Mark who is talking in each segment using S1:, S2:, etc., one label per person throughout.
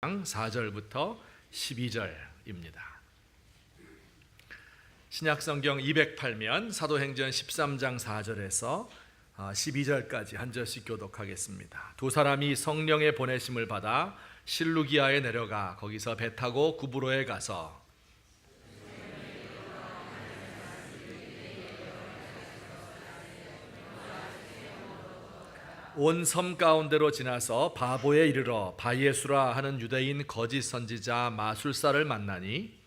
S1: 4절부터 12절입니다. 신약성경 208면 사도행전 13장 4절에서 12절까지 한 절씩 교독하겠습니다. 두 사람이 성령의 보내심을 받아 실루기아에 내려가 거기서 배 타고 구브로에 가서 온 섬 가운데로 지나서 바보에 이르러 바예수라 하는 유대인 거짓 선지자 마술사를 만나니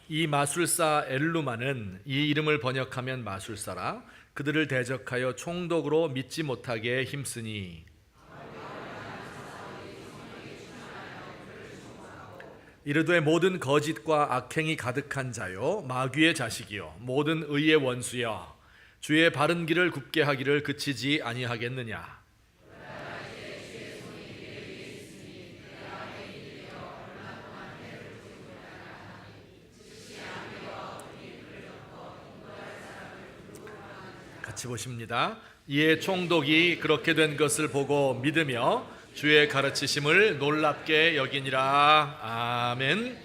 S1: 이 마술사 엘루마는 이 이름을 번역하면 마술사라 그들을 대적하여 총독으로 믿지 못하게 힘쓰니 이르되 모든 거짓과 악행이 가득한 자요 마귀의 자식이요 모든 의의 원수여 주의 바른 길을 굽게 하기를 그치지 아니하겠느냐. 같이 보십니다. 이에 총독이 그렇게 된 것을 보고 믿으며 주의 가르치심을 놀랍게 여기니라. 아멘.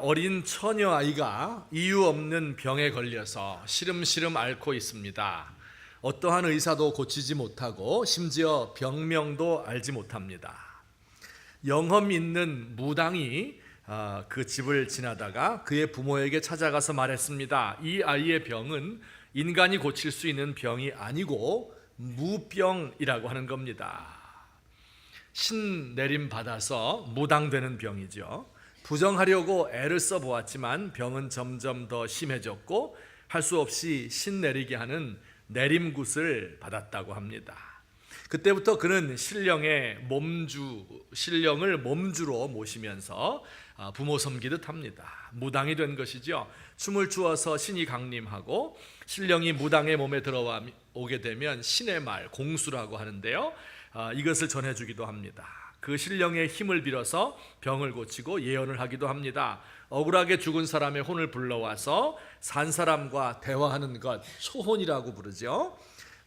S1: 어린 처녀 아이가 이유 없는 병에 걸려서 시름시름 앓고 있습니다. 어떠한 의사도 고치지 못하고 심지어 병명도 알지 못합니다. 영험 있는 무당이 그 집을 지나다가 그의 부모에게 찾아가서 말했습니다. 이 아이의 병은 인간이 고칠 수 있는 병이 아니고 무병이라고 하는 겁니다. 신내림 받아서 무당되는 병이죠. 부정하려고 애를 써보았지만 병은 점점 더 심해졌고 할 수 없이 신내리게 하는 내림굿을 받았다고 합니다. 그때부터 그는 신령을 몸주로 모시면서 부모 섬기듯 합니다. 무당이 된 것이죠. 춤을 추어서 신이 강림하고 신령이 무당의 몸에 들어오게 되면 신의 말, 공수라고 하는데요. 이것을 전해주기도 합니다. 그 신령의 힘을 빌어서 병을 고치고 예언을 하기도 합니다. 억울하게 죽은 사람의 혼을 불러와서 산 사람과 대화하는 것, 소혼이라고 부르죠.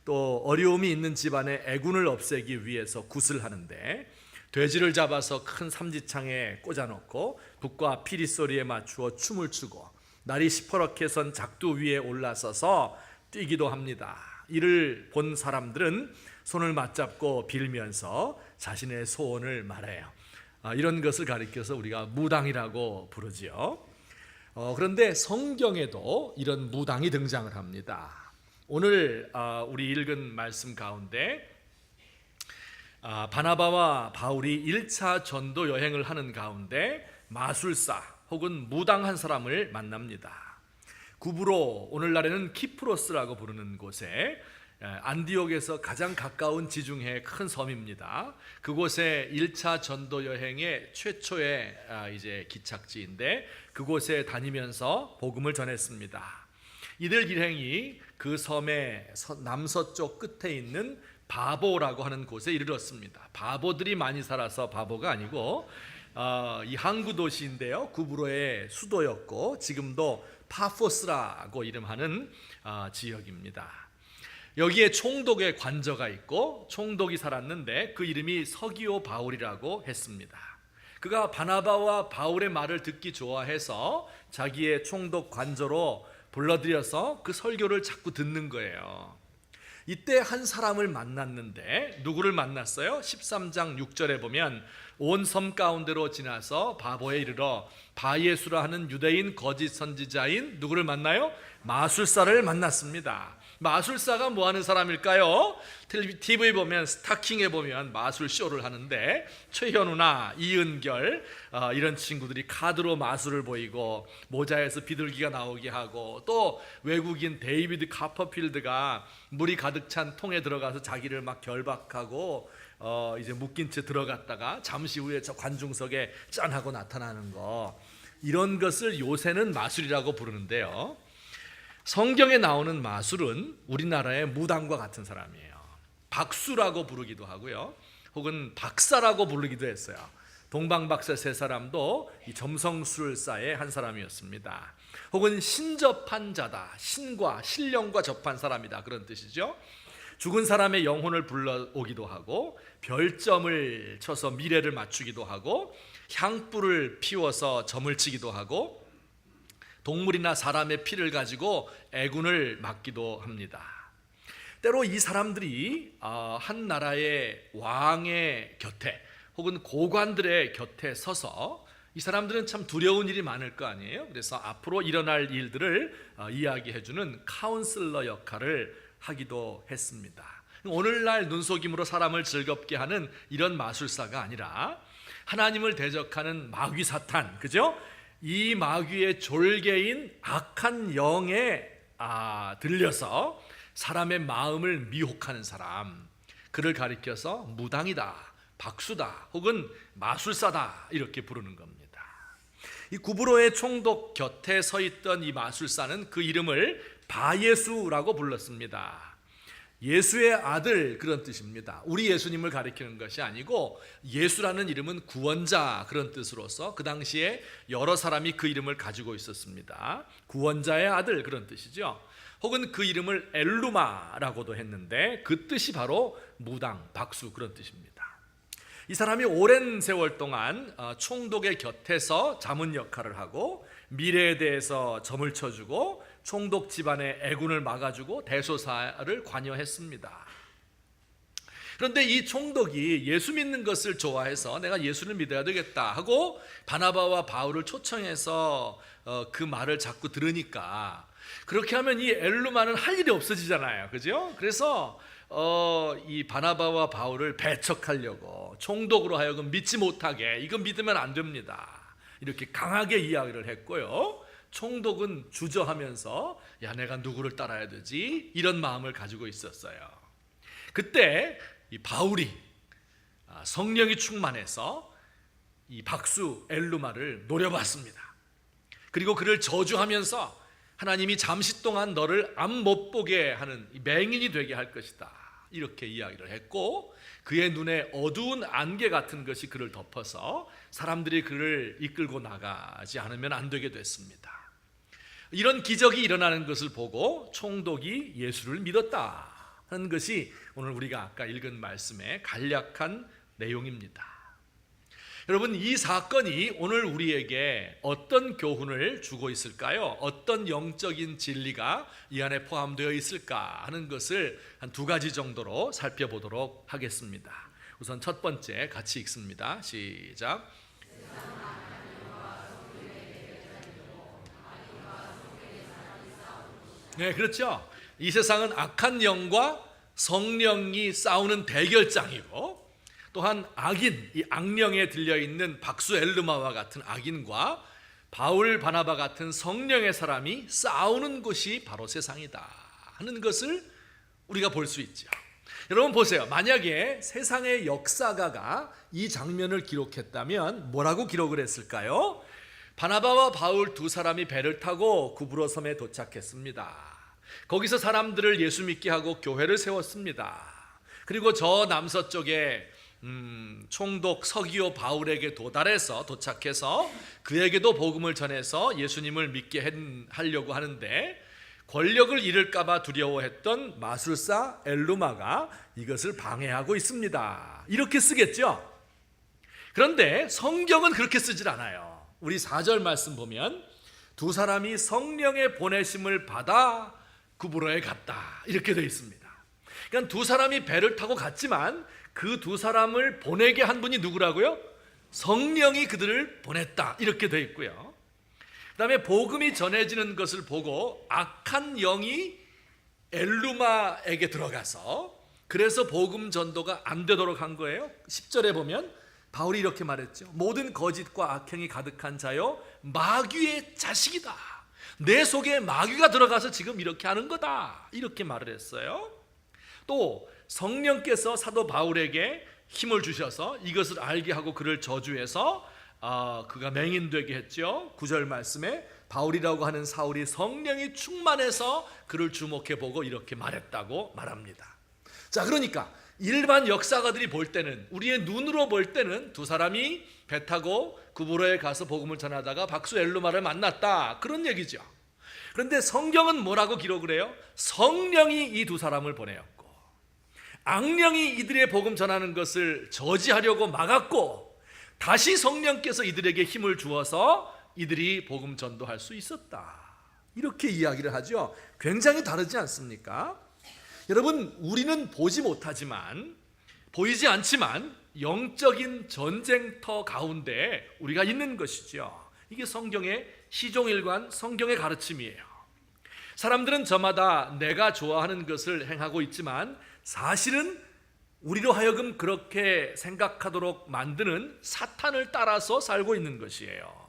S1: 또 어려움이 있는 집안의 애군을 없애기 위해서 굿을 하는데 돼지를 잡아서 큰 삼지창에 꽂아놓고 북과 피리 소리에 맞추어 춤을 추고 날이 시퍼렇게 선 작두 위에 올라서서 뛰기도 합니다. 이를 본 사람들은 손을 맞잡고 빌면서 자신의 소원을 말해요. 이런 것을 가리켜서 우리가 무당이라고 부르지요. 그런데 성경에도 이런 무당이 등장을 합니다. 오늘 우리 읽은 말씀 가운데 바나바와 바울이 1차 전도 여행을 하는 가운데 마술사 혹은 무당 한 사람을 만납니다. 구브로, 오늘날에는 키프로스라고 부르는 곳에 안디옥에서 가장 가까운 지중해 큰 섬입니다. 그곳에 1차 전도 여행의 최초의 이제 기착지인데 그곳에 다니면서 복음을 전했습니다. 이들 일행이 그 섬의 남서쪽 끝에 있는 바보라고 하는 곳에 이르렀습니다. 바보들이 많이 살아서 바보가 아니고 이 항구 도시인데요. 구브로의 수도였고 지금도 파포스라고 이름하는 지역입니다. 여기에 총독의 관저가 있고 총독이 살았는데 그 이름이 서기오 바울이라고 했습니다. 그가 바나바와 바울의 말을 듣기 좋아해서 자기의 총독 관저로 불러들여서 그 설교를 자꾸 듣는 거예요. 이때 한 사람을 만났는데 누구를 만났어요? 13장 6절에 보면 온 섬 가운데로 지나서 바보에 이르러 바예수라 하는 유대인 거짓 선지자인 누구를 만나요? 마술사를 만났습니다. 마술사가 뭐 하는 사람일까요? TV 보면 스타킹에 보면 마술 쇼를 하는데 최현우나 이은결 이런 친구들이 카드로 마술을 보이고 모자에서 비둘기가 나오게 하고 또 외국인 데이비드 카퍼필드가 물이 가득 찬 통에 들어가서 자기를 막 결박하고 이제 묶인 채 들어갔다가 잠시 후에 저 관중석에 짠 하고 나타나는 거, 이런 것을 요새는 마술이라고 부르는데요. 성경에 나오는 마술은 우리나라의 무당과 같은 사람이에요. 박수라고 부르기도 하고요. 혹은 박사라고 부르기도 했어요. 동방박사 세 사람도 이 점성술사의 한 사람이었습니다. 혹은 신접한 자다, 신과 신령과 접한 사람이다, 그런 뜻이죠. 죽은 사람의 영혼을 불러오기도 하고, 별점을 쳐서 미래를 맞추기도 하고, 향불을 피워서 점을 치기도 하고, 동물이나 사람의 피를 가지고 애군을 막기도 합니다. 때로 이 사람들이 한 나라의 왕의 곁에 혹은 고관들의 곁에 서서, 이 사람들은 참 두려운 일이 많을 거 아니에요. 그래서 앞으로 일어날 일들을 이야기해주는 카운슬러 역할을 하기도 했습니다. 오늘날 눈속임으로 사람을 즐겁게 하는 이런 마술사가 아니라 하나님을 대적하는 마귀 사탄, 그죠? 이 마귀의 졸개인 악한 영에 들려서 사람의 마음을 미혹하는 사람, 그를 가리켜서 무당이다, 박수다, 혹은 마술사다, 이렇게 부르는 겁니다. 이 구브로의 총독 곁에 서 있던 이 마술사는 그 이름을 바예수라고 불렀습니다. 예수의 아들, 그런 뜻입니다. 우리 예수님을 가리키는 것이 아니고, 예수라는 이름은 구원자, 그런 뜻으로서 그 당시에 여러 사람이 그 이름을 가지고 있었습니다. 구원자의 아들, 그런 뜻이죠. 혹은 그 이름을 엘루마라고도 했는데, 그 뜻이 바로 무당, 박수, 그런 뜻입니다. 이 사람이 오랜 세월 동안 총독의 곁에서 자문 역할을 하고, 미래에 대해서 점을 쳐주고, 총독 집안의 애군을 막아주고, 대소사를 관여했습니다. 그런데 이 총독이 예수 믿는 것을 좋아해서 내가 예수를 믿어야 되겠다 하고 바나바와 바울을 초청해서 그 말을 자꾸 들으니까, 그렇게 하면 이 엘루마는 할 일이 없어지잖아요, 그죠? 그래서 이 바나바와 바울을 배척하려고, 총독으로 하여금 믿지 못하게, 이건 믿으면 안 됩니다, 이렇게 강하게 이야기를 했고요. 총독은 주저하면서, 야, 내가 누구를 따라야 되지? 이런 마음을 가지고 있었어요. 그때 이 바울이 성령이 충만해서 이 박수 엘루마를 노려봤습니다. 그리고 그를 저주하면서, 하나님이 잠시 동안 너를 앞 못 보게 하는 맹인이 되게 할 것이다, 이렇게 이야기를 했고, 그의 눈에 어두운 안개 같은 것이 그를 덮어서 사람들이 그를 이끌고 나가지 않으면 안 되게 됐습니다. 이런 기적이 일어나는 것을 보고 총독이 예수를 믿었다 하는 것이 오늘 우리가 아까 읽은 말씀의 간략한 내용입니다. 여러분, 이 사건이 오늘 우리에게 어떤 교훈을 주고 있을까요? 어떤 영적인 진리가 이 안에 포함되어 있을까 하는 것을 한 두 가지 정도로 살펴보도록 하겠습니다. 우선 첫 번째 같이 읽습니다. 시작. 네, 그렇죠. 이 세상은 악한 영과 성령이 싸우는 대결장이고, 또한 악인, 이 악령에 들려있는 박수 엘르마와 같은 악인과 바울 바나바 같은 성령의 사람이 싸우는 곳이 바로 세상이다 하는 것을 우리가 볼 수 있죠. 여러분 보세요. 만약에 세상의 역사가가 이 장면을 기록했다면 뭐라고 기록을 했을까요? 바나바와 바울 두 사람이 배를 타고 구브로 섬에 도착했습니다. 거기서 사람들을 예수 믿게 하고 교회를 세웠습니다. 그리고 저 남서쪽에 총독 서기오 바울에게 도착해서 그에게도 복음을 전해서 예수님을 믿게 하려고 하는데, 권력을 잃을까봐 두려워했던 마술사 엘루마가 이것을 방해하고 있습니다, 이렇게 쓰겠죠. 그런데 성경은 그렇게 쓰질 않아요. 우리 4절 말씀 보면 두 사람이 성령의 보내심을 받아 구브로에 갔다, 이렇게 되어 있습니다. 그러니까 두 사람이 배를 타고 갔지만 그 두 사람을 보내게 한 분이 누구라고요? 성령이 그들을 보냈다, 이렇게 되어 있고요. 그 다음에 복음이 전해지는 것을 보고 악한 영이 엘루마에게 들어가서, 그래서 복음 전도가 안 되도록 한 거예요. 10절에 보면 바울이 이렇게 말했죠. 모든 거짓과 악행이 가득한 자요, 마귀의 자식이다. 내 속에 마귀가 들어가서 지금 이렇게 하는 거다, 이렇게 말을 했어요. 또 성령께서 사도 바울에게 힘을 주셔서 이것을 알게 하고 그를 저주해서 그가 맹인되게 했죠. 9절 말씀에 바울이라고 하는 사울이 성령이 충만해서 그를 주목해 보고 이렇게 말했다고 말합니다. 자, 그러니까 일반 역사가들이 볼 때는, 우리의 눈으로 볼 때는 두 사람이 배 타고 구브로에 가서 복음을 전하다가 박수 엘루마를 만났다, 그런 얘기죠. 그런데 성경은 뭐라고 기록을 해요? 성령이 이 두 사람을 보내었고 악령이 이들의 복음 전하는 것을 저지하려고 막았고 다시 성령께서 이들에게 힘을 주어서 이들이 복음 전도할 수 있었다, 이렇게 이야기를 하죠. 굉장히 다르지 않습니까? 여러분, 우리는 보이지 않지만 영적인 전쟁터 가운데 우리가 있는 것이죠. 이게 성경의 시종일관, 성경의 가르침이에요. 사람들은 저마다 내가 좋아하는 것을 행하고 있지만 사실은 우리로 하여금 그렇게 생각하도록 만드는 사탄을 따라서 살고 있는 것이에요.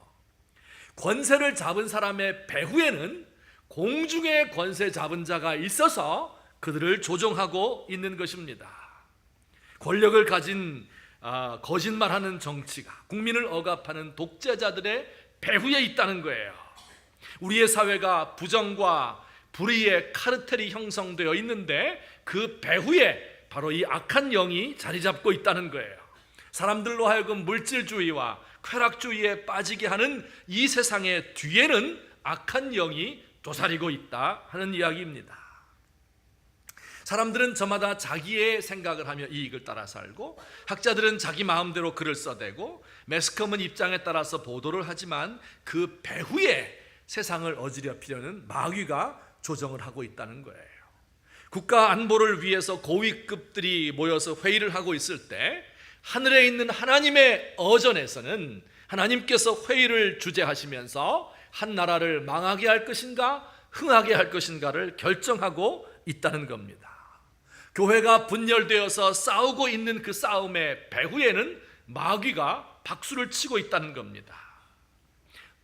S1: 권세를 잡은 사람의 배후에는 공중의 권세 잡은 자가 있어서 그들을 조종하고 있는 것입니다. 권력을 가진 거짓말하는 정치가, 국민을 억압하는 독재자들의 배후에 있다는 거예요. 우리의 사회가 부정과 불의의 카르텔이 형성되어 있는데 그 배후에 바로 이 악한 영이 자리 잡고 있다는 거예요. 사람들로 하여금 물질주의와 쾌락주의에 빠지게 하는 이 세상의 뒤에는 악한 영이 도사리고 있다 하는 이야기입니다. 사람들은 저마다 자기의 생각을 하며 이익을 따라 살고, 학자들은 자기 마음대로 글을 써대고, 매스컴은 입장에 따라서 보도를 하지만 그 배후에 세상을 어지럽히려는 마귀가 조정을 하고 있다는 거예요. 국가 안보를 위해서 고위급들이 모여서 회의를 하고 있을 때 하늘에 있는 하나님의 어전에서는 하나님께서 회의를 주재하시면서 한 나라를 망하게 할 것인가 흥하게 할 것인가를 결정하고 있다는 겁니다. 교회가 분열되어서 싸우고 있는 그 싸움의 배후에는 마귀가 박수를 치고 있다는 겁니다.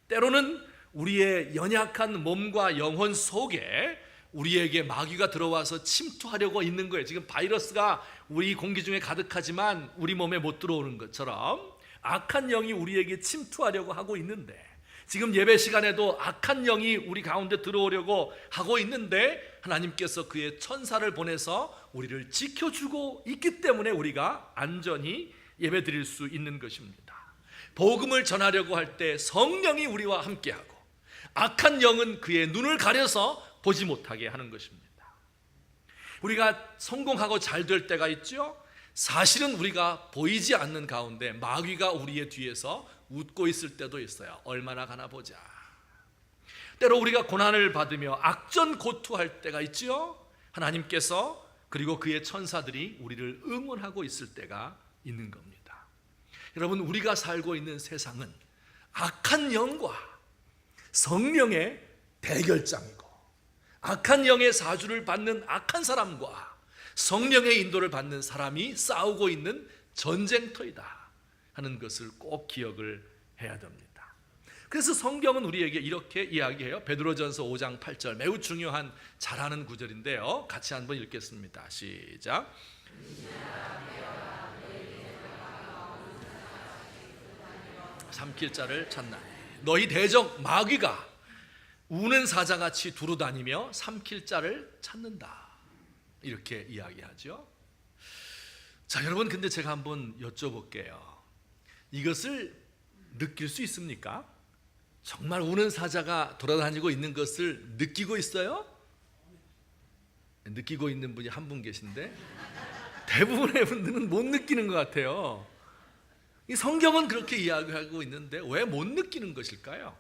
S1: 때로는 우리의 연약한 몸과 영혼 속에 우리에게 마귀가 들어와서 침투하려고 있는 거예요. 지금 바이러스가 우리 공기 중에 가득하지만 우리 몸에 못 들어오는 것처럼 악한 영이 우리에게 침투하려고 하고 있는데, 지금 예배 시간에도 악한 영이 우리 가운데 들어오려고 하고 있는데 하나님께서 그의 천사를 보내서 우리를 지켜주고 있기 때문에 우리가 안전히 예배 드릴 수 있는 것입니다. 복음을 전하려고 할 때 성령이 우리와 함께하고 악한 영은 그의 눈을 가려서 보지 못하게 하는 것입니다. 우리가 성공하고 잘 될 때가 있죠. 사실은 우리가 보이지 않는 가운데 마귀가 우리의 뒤에서 웃고 있을 때도 있어요. 얼마나 가나 보자. 때로 우리가 고난을 받으며 악전고투할 때가 있죠. 하나님께서 그리고 그의 천사들이 우리를 응원하고 있을 때가 있는 겁니다. 여러분, 우리가 살고 있는 세상은 악한 영과 성령의 대결장이고, 악한 영의 사주를 받는 악한 사람과 성령의 인도를 받는 사람이 싸우고 있는 전쟁터이다 하는 것을 꼭 기억을 해야 됩니다. 그래서 성경은 우리에게 이렇게 이야기해요. 베드로전서 5장 8절, 매우 중요한 잘 아는 구절인데요. 같이 한번 읽겠습니다. 시작. 3길자를 찾나니 너희 대적 마귀가 우는 사자같이 두루다니며 삼킬 자를 찾는다, 이렇게 이야기하죠. 자, 여러분, 근데 제가 한번 여쭤볼게요. 이것을 느낄 수 있습니까? 정말 우는 사자가 돌아다니고 있는 것을 느끼고 있어요? 느끼고 있는 분이 한 분 계신데 대부분의 분들은 못 느끼는 것 같아요. 이 성경은 그렇게 이야기하고 있는데 왜 못 느끼는 것일까요?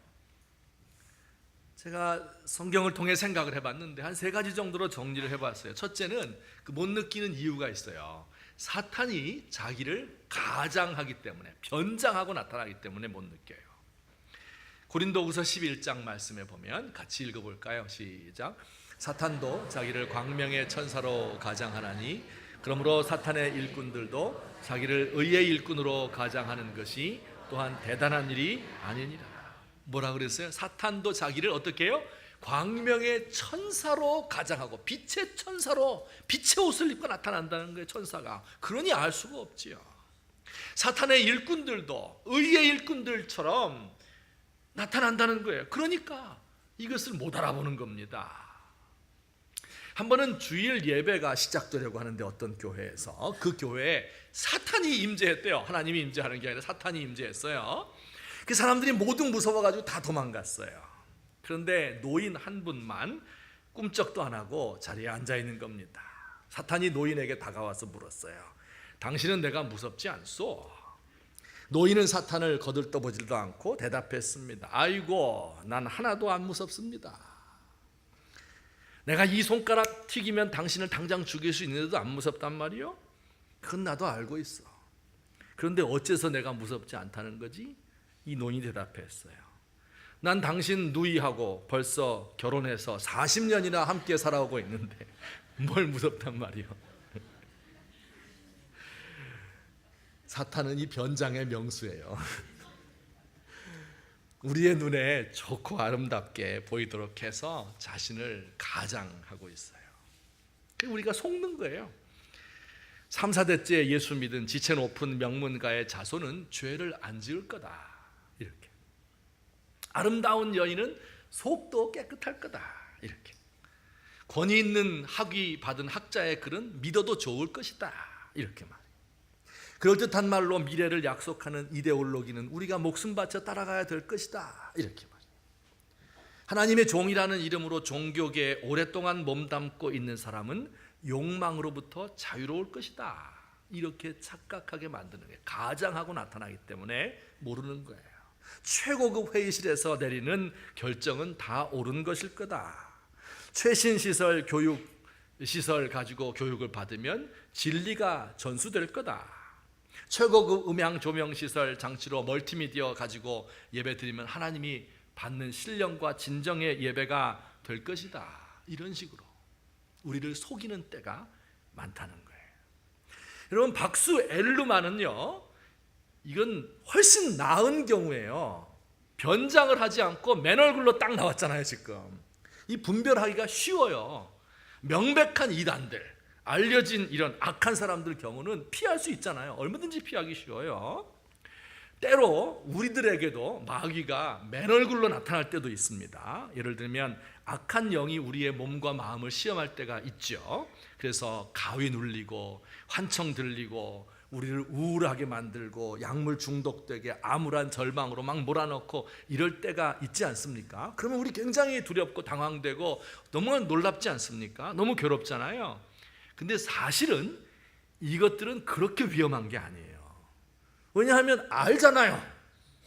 S1: 제가 성경을 통해 생각을 해봤는데 한 3가지 정도로 정리를 해봤어요. 첫째는 그 못 느끼는 이유가 있어요. 사탄이 자기를 가장하기 때문에, 변장하고 나타나기 때문에 못 느껴요. 고린도후서 11장 말씀에 보면 같이 읽어볼까요? 시작. 사탄도 자기를 광명의 천사로 가장하나니 그러므로 사탄의 일꾼들도 자기를 의의 일꾼으로 가장하는 것이 또한 대단한 일이 아니니라. 뭐라 그랬어요? 사탄도 자기를 어떻게 해요? 광명의 천사로 가장하고, 빛의 천사로, 빛의 옷을 입고 나타난다는 거예요. 천사가. 그러니 알 수가 없지요. 사탄의 일꾼들도 의의 일꾼들처럼 나타난다는 거예요. 그러니까 이것을 못 알아보는 겁니다. 한 번은 주일 예배가 시작되려고 하는데 어떤 교회에서 그 교회에 사탄이 임재했대요. 하나님이 임재하는 게 아니라 사탄이 임재했어요. 그 사람들이 모두 무서워가지고 다 도망갔어요. 그런데 노인 한 분만 꿈쩍도 안 하고 자리에 앉아 있는 겁니다. 사탄이 노인에게 다가와서 물었어요. 당신은 내가 무섭지 않소? 노인은 사탄을 거들떠보지도 않고 대답했습니다. 아이고, 난 하나도 안 무섭습니다. 내가 이 손가락 튀기면 당신을 당장 죽일 수 있는데도 안 무섭단 말이요? 그건 나도 알고 있어. 그런데 어째서 내가 무섭지 않다는 거지? 이 노인이 대답했어요. 난 당신 누이하고 벌써 결혼해서 40년이나 함께 살아오고 있는데 뭘 무섭단 말이요? 사탄은 이 변장의 명수예요. 우리의 눈에 좋고 아름답게 보이도록 해서 자신을 가장하고 있어요. 우리가 속는 거예요. 3, 4대째 예수 믿은 지체 높은 명문가의 자손은 죄를 안 지을 거다. 이렇게. 아름다운 여인은 속도 깨끗할 거다. 이렇게. 권위 있는 학위 받은 학자의 글은 믿어도 좋을 것이다. 이렇게 말해요. 그럴듯한 말로 미래를 약속하는 이데올로기는 우리가 목숨 바쳐 따라가야 될 것이다. 이렇게 말해요. 하나님의 종이라는 이름으로 종교계에 오랫동안 몸담고 있는 사람은 욕망으로부터 자유로울 것이다. 이렇게 착각하게 만드는 게 가장하고 나타나기 때문에 모르는 거예요. 최고급 회의실에서 내리는 결정은 다 옳은 것일 거다. 최신 시설 교육 시설 가지고 교육을 받으면 진리가 전수될 거다. 최고급 음향 조명 시설 장치로 멀티미디어 가지고 예배 드리면 하나님이 받는 신령과 진정의 예배가 될 것이다. 이런 식으로 우리를 속이는 때가 많다는 거예요. 여러분, 박수 엘루마는요, 이건 훨씬 나은 경우예요. 변장을 하지 않고 맨 얼굴로 딱 나왔잖아요. 지금 이 분별하기가 쉬워요. 명백한 이단들, 알려진 이런 악한 사람들 경우는 피할 수 있잖아요. 얼마든지 피하기 쉬워요. 때로 우리들에게도 마귀가 맨 얼굴로 나타날 때도 있습니다. 예를 들면 악한 영이 우리의 몸과 마음을 시험할 때가 있죠. 그래서 가위 눌리고 환청 들리고 우리를 우울하게 만들고 약물 중독되게 암울한 절망으로 막 몰아넣고 이럴 때가 있지 않습니까? 그러면 우리 굉장히 두렵고 당황되고 너무 놀랍지 않습니까? 너무 괴롭잖아요. 근데 사실은 이것들은 그렇게 위험한 게 아니에요. 왜냐하면 알잖아요.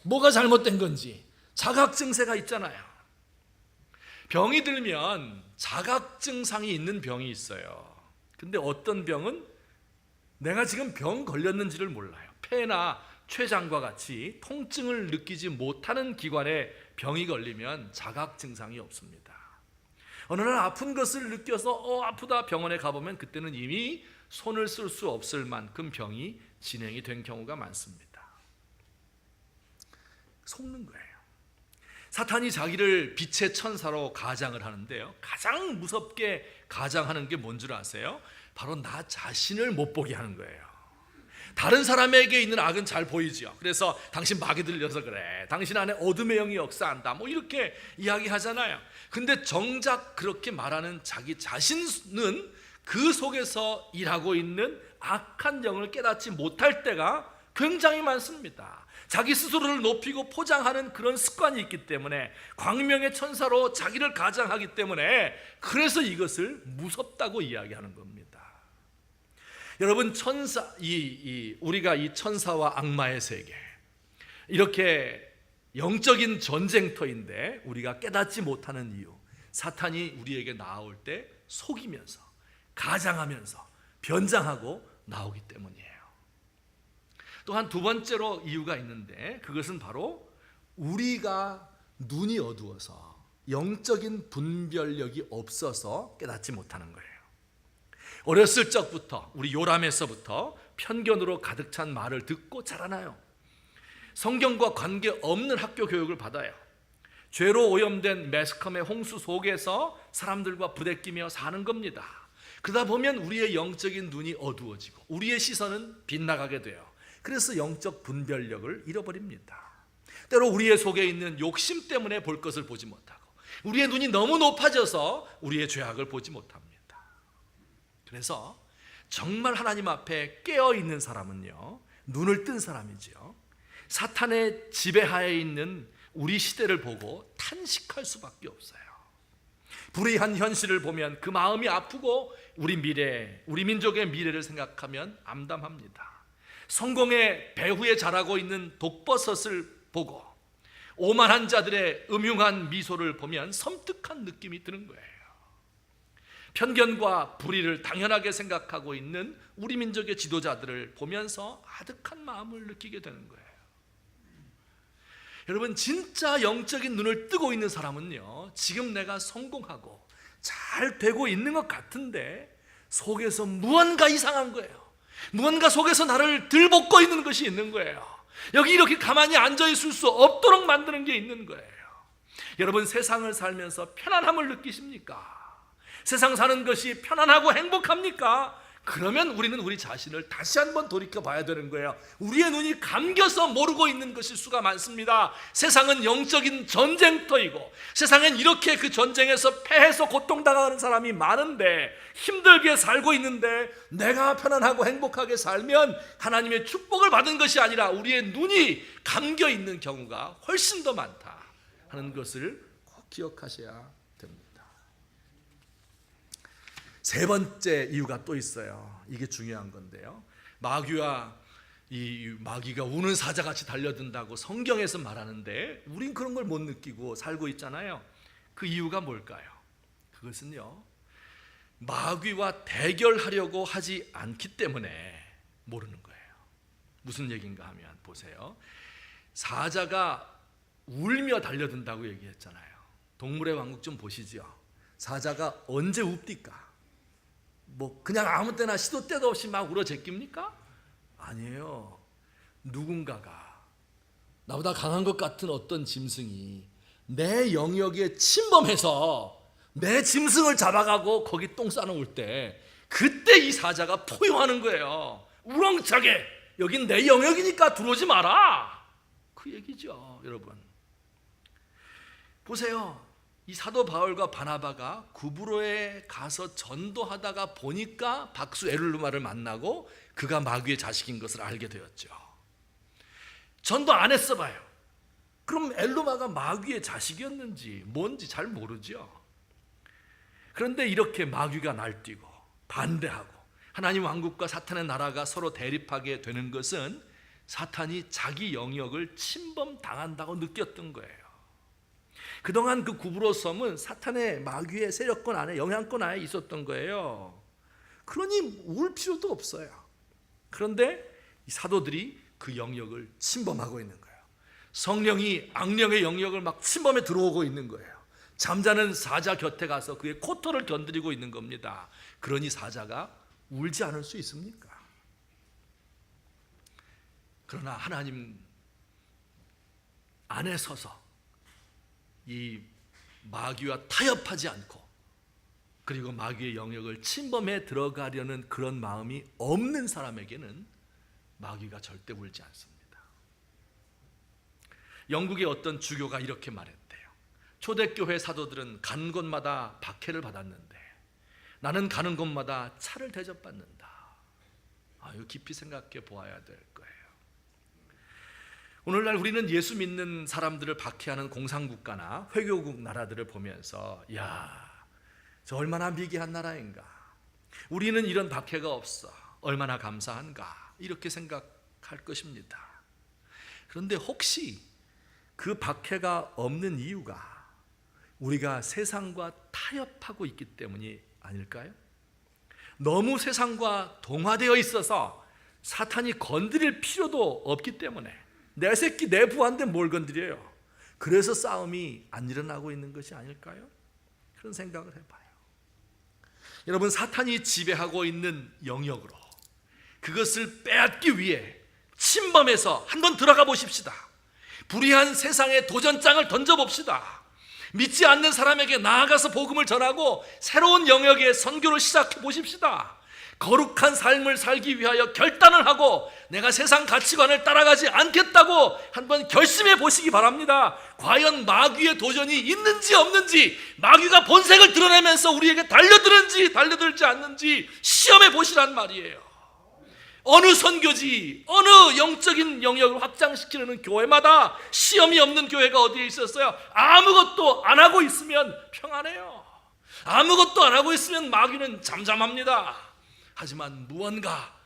S1: 뭐가 잘못된 건지. 자각 증세가 있잖아요. 병이 들면 자각 증상이 있는 병이 있어요. 근데 어떤 병은 내가 지금 병 걸렸는지를 몰라요. 폐나 췌장과 같이 통증을 느끼지 못하는 기관에 병이 걸리면 자각 증상이 없습니다. 어느 날 아픈 것을 느껴서 아프다 병원에 가보면 그때는 이미 손을 쓸 수 없을 만큼 병이 진행이 된 경우가 많습니다. 속는 거예요. 사탄이 자기를 빛의 천사로 가장을 하는데요, 가장 무섭게 가장하는 게 뭔 줄 아세요? 바로 나 자신을 못 보게 하는 거예요. 다른 사람에게 있는 악은 잘 보이죠. 그래서 당신 마귀 들려서 그래, 당신 안에 어둠의 영이 역사한다, 뭐 이렇게 이야기하잖아요. 근데 정작 그렇게 말하는 자기 자신은 그 속에서 일하고 있는 악한 영을 깨닫지 못할 때가 굉장히 많습니다. 자기 스스로를 높이고 포장하는 그런 습관이 있기 때문에, 광명의 천사로 자기를 가장하기 때문에, 그래서 이것을 무섭다고 이야기하는 겁니다. 여러분, 우리가 이 천사와 악마의 세계, 이렇게 영적인 전쟁터인데 우리가 깨닫지 못하는 이유, 사탄이 우리에게 나올 때 속이면서, 가장하면서, 변장하고 나오기 때문이에요. 또한 두 번째로 이유가 있는데, 그것은 바로 우리가 눈이 어두워서 영적인 분별력이 없어서 깨닫지 못하는 거예요. 어렸을 적부터, 우리 요람에서부터 편견으로 가득 찬 말을 듣고 자라나요. 성경과 관계없는 학교 교육을 받아요. 죄로 오염된 매스컴의 홍수 속에서 사람들과 부대끼며 사는 겁니다. 그러다 보면 우리의 영적인 눈이 어두워지고 우리의 시선은 빗나가게 돼요. 그래서 영적 분별력을 잃어버립니다. 때로 우리의 속에 있는 욕심 때문에 볼 것을 보지 못하고, 우리의 눈이 너무 높아져서 우리의 죄악을 보지 못합니다. 그래서 정말 하나님 앞에 깨어있는 사람은요, 눈을 뜬 사람이지요, 사탄의 지배하에 있는 우리 시대를 보고 탄식할 수밖에 없어요. 불의한 현실을 보면 그 마음이 아프고 우리 미래, 우리 민족의 미래를 생각하면 암담합니다. 성공의 배후에 자라고 있는 독버섯을 보고 오만한 자들의 음흉한 미소를 보면 섬뜩한 느낌이 드는 거예요. 편견과 불의를 당연하게 생각하고 있는 우리 민족의 지도자들을 보면서 아득한 마음을 느끼게 되는 거예요. 여러분, 진짜 영적인 눈을 뜨고 있는 사람은요, 지금 내가 성공하고 잘 되고 있는 것 같은데 속에서 무언가 이상한 거예요. 무언가 속에서 나를 들볶고 있는 것이 있는 거예요. 여기 이렇게 가만히 앉아 있을 수 없도록 만드는 게 있는 거예요. 여러분, 세상을 살면서 편안함을 느끼십니까? 세상 사는 것이 편안하고 행복합니까? 그러면 우리는 우리 자신을 다시 한번 돌이켜 봐야 되는 거예요. 우리의 눈이 감겨서 모르고 있는 것일 수가 많습니다. 세상은 영적인 전쟁터이고 세상엔 이렇게 그 전쟁에서 패해서 고통당하는 사람이 많은데, 힘들게 살고 있는데 내가 편안하고 행복하게 살면 하나님의 축복을 받은 것이 아니라 우리의 눈이 감겨 있는 경우가 훨씬 더 많다 하는 것을 꼭 기억하셔야 됩니다. 세 번째 이유가 또 있어요. 이게 중요한 건데요, 마귀가 우는 사자같이 달려든다고 성경에서 말하는데 우린 그런 걸 못 느끼고 살고 있잖아요. 그 이유가 뭘까요? 그것은요, 마귀와 대결하려고 하지 않기 때문에 모르는 거예요. 무슨 얘기인가 하면 보세요. 사자가 울며 달려든다고 얘기했잖아요. 동물의 왕국 좀 보시죠. 사자가 언제 웁디까? 그냥 아무 때나 시도 때도 없이 막 울어 제낍니까? 아니에요. 누군가가, 나보다 강한 것 같은 어떤 짐승이 내 영역에 침범해서 내 짐승을 잡아가고 거기 똥 싸놓을 때, 그때 이 사자가 포효하는 거예요. 우렁차게, 여긴 내 영역이니까 들어오지 마라, 그 얘기죠. 여러분 보세요. 이 사도 바울과 바나바가 구브로에 가서 전도하다가 보니까 박수 에룰루마를 만나고 그가 마귀의 자식인 것을 알게 되었죠. 전도 안 했어 봐요. 그럼 엘루마가 마귀의 자식이었는지 뭔지 잘 모르죠. 그런데 이렇게 마귀가 날뛰고 반대하고 하나님 왕국과 사탄의 나라가 서로 대립하게 되는 것은 사탄이 자기 영역을 침범당한다고 느꼈던 거예요. 그동안 그 구브로 섬은 사탄의 마귀의 세력권 안에, 영향권 안에 있었던 거예요. 그러니 울 필요도 없어요. 그런데 이 사도들이 그 영역을 침범하고 있는 거예요. 성령이 악령의 영역을 막 침범해 들어오고 있는 거예요. 잠자는 사자 곁에 가서 그의 코털을 건드리고 있는 겁니다. 그러니 사자가 울지 않을 수 있습니까? 그러나 하나님 안에 서서 이 마귀와 타협하지 않고, 그리고 마귀의 영역을 침범해 들어가려는 그런 마음이 없는 사람에게는 마귀가 절대 울지 않습니다. 영국의 어떤 주교가 이렇게 말했대요. 초대교회 사도들은 가는 곳마다 박해를 받았는데 나는 가는 곳마다 차를 대접받는다. 이거 깊이 생각해 보아야 될 거예요. 오늘날 우리는 예수 믿는 사람들을 박해하는 공산국가나 회교국 나라들을 보면서, 저 얼마나 미개한 나라인가, 우리는 이런 박해가 없어, 얼마나 감사한가, 이렇게 생각할 것입니다. 그런데 혹시 그 박해가 없는 이유가 우리가 세상과 타협하고 있기 때문이 아닐까요? 너무 세상과 동화되어 있어서 사탄이 건드릴 필요도 없기 때문에, 내 새끼 내 부하인데 뭘 건드려요? 그래서 싸움이 안 일어나고 있는 것이 아닐까요? 그런 생각을 해봐요. 여러분, 사탄이 지배하고 있는 영역으로 그것을 빼앗기 위해 침범해서 한번 들어가 보십시다. 불의한 세상에 도전장을 던져봅시다. 믿지 않는 사람에게 나아가서 복음을 전하고 새로운 영역의 선교를 시작해 보십시다. 거룩한 삶을 살기 위하여 결단을 하고 내가 세상 가치관을 따라가지 않겠다고 한번 결심해 보시기 바랍니다. 과연 마귀의 도전이 있는지 없는지, 마귀가 본색을 드러내면서 우리에게 달려드는지 달려들지 않는지 시험해 보시란 말이에요. 어느 선교지, 어느 영적인 영역을 확장시키려는 교회마다 시험이 없는 교회가 어디에 있었어요? 아무것도 안 하고 있으면 평안해요. 아무것도 안 하고 있으면 마귀는 잠잠합니다. 하지만 무언가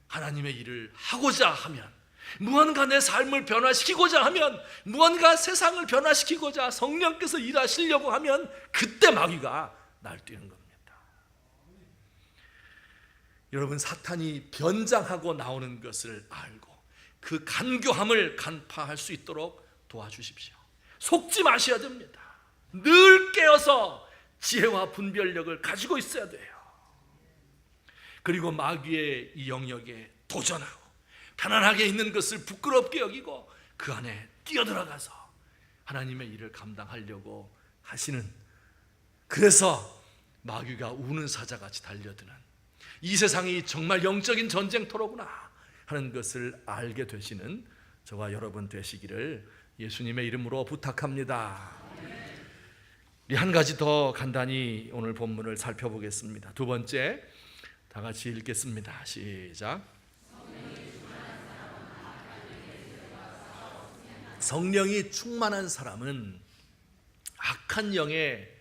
S1: 하나님의 일을 하고자 하면, 무언가 내 삶을 변화시키고자 하면, 무언가 세상을 변화시키고자 성령께서 일하시려고 하면 그때 마귀가 날뛰는 겁니다. 여러분, 사탄이 변장하고 나오는 것을 알고 그 간교함을 간파할 수 있도록 도와주십시오. 속지 마셔야 됩니다. 늘 깨어서 지혜와 분별력을 가지고 있어야 돼요. 그리고 마귀의 이 영역에 도전하고 편안하게 있는 것을 부끄럽게 여기고 그 안에 뛰어들어가서 하나님의 일을 감당하려고 하시는, 그래서 마귀가 우는 사자같이 달려드는 이 세상이 정말 영적인 전쟁터로구나 하는 것을 알게 되시는 저와 여러분 되시기를 예수님의 이름으로 부탁합니다. 우리 한 가지 더 간단히 오늘 본문을 살펴보겠습니다. 두 번째, 다 같이 읽겠습니다. 시작. 성령이 충만한 사람은 악한 영의